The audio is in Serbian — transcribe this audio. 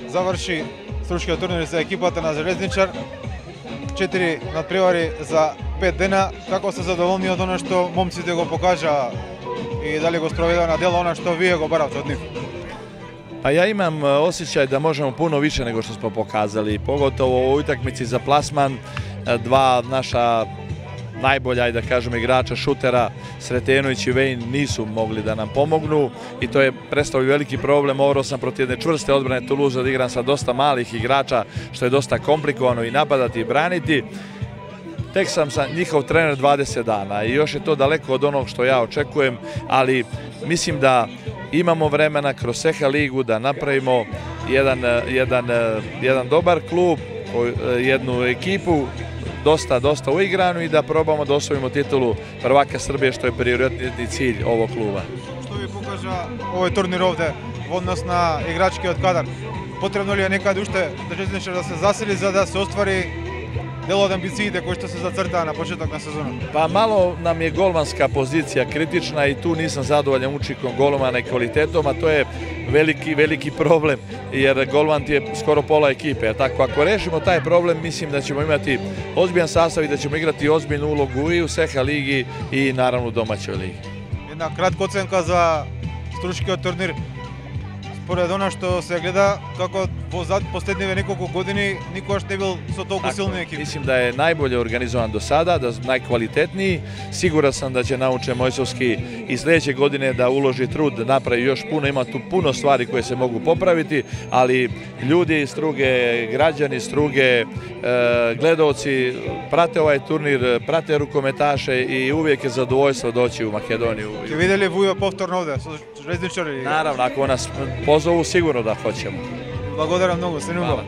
заврши стручкиот турнир за екипата на Железничар. 4 надпревари за 5 дена. Како се задоволни од она што момците го покажа и дали го спроведува на дело она што вие го баравте од нив? Pa ja imam osjećaj da možemo puno više nego što smo pokazali, pogotovo u utakmici za plasman. Dva naša najbolja, da kažem, igrača šutera, Sretenović i Vejn, nisu mogli da nam pomognu i to je predstavljao veliki problem. Morao sam protiv jedne čvrste odbrane Toulouse da igram sa dosta malih igrača, što je dosta komplikovano i napadati i braniti. Tek sam njihov trener 20 dana i još je to daleko od onog što ja očekujem, ali mislim da imamo vremena kroz Seha ligu da napravimo jedan dobar klub, jednu ekipu, dosta uigranu i da probamo da osvojimo titulu prvaka Srbije, što je prioritetni cilj ovog kluba. Што ви покажа овој турнир овде во однос на играчкиот кадар? Потребно ли е некаде уште да Железничар да се засили за да се оствари delo od ambicije koje što se zacrta na početak na sezonu? Pa malo nam je golmanska pozicija kritična i tu nisam zadovoljan učinkom golmana i kvalitetom, a to je veliki problem, jer golman je skoro pola ekipe. Tako, ako rešimo taj problem, mislim da ćemo imati ozbiljan sastav i da ćemo igrati ozbiljnu ulogu i u Seha ligi i naravno u domaćoj ligi. Една кратка оценка за стручкиот турнир. Според она што се гледа, како во последниве неколку години никогаш не бил со толку силни екипи. Mislim da je najbolje organizovan do sada, da je najkvalitetniji. Siguran sam da će Nauče Mojsovski i sledeće godine da uloži trud, da napravi još puno, ima tu puno stvari koje se mogu popraviti, ali ljudi iz Struge, građani iz Struge, gledalci prate ovaj turnir, prate rukometaše i uvijek je zadovoljstvo doći u Makedoniju. Ќе виделе Вујо повторно овде со Железничар? Naravno, ako nas pozovu, sigurno da hoćemo. Благодарам многу, се не убаво.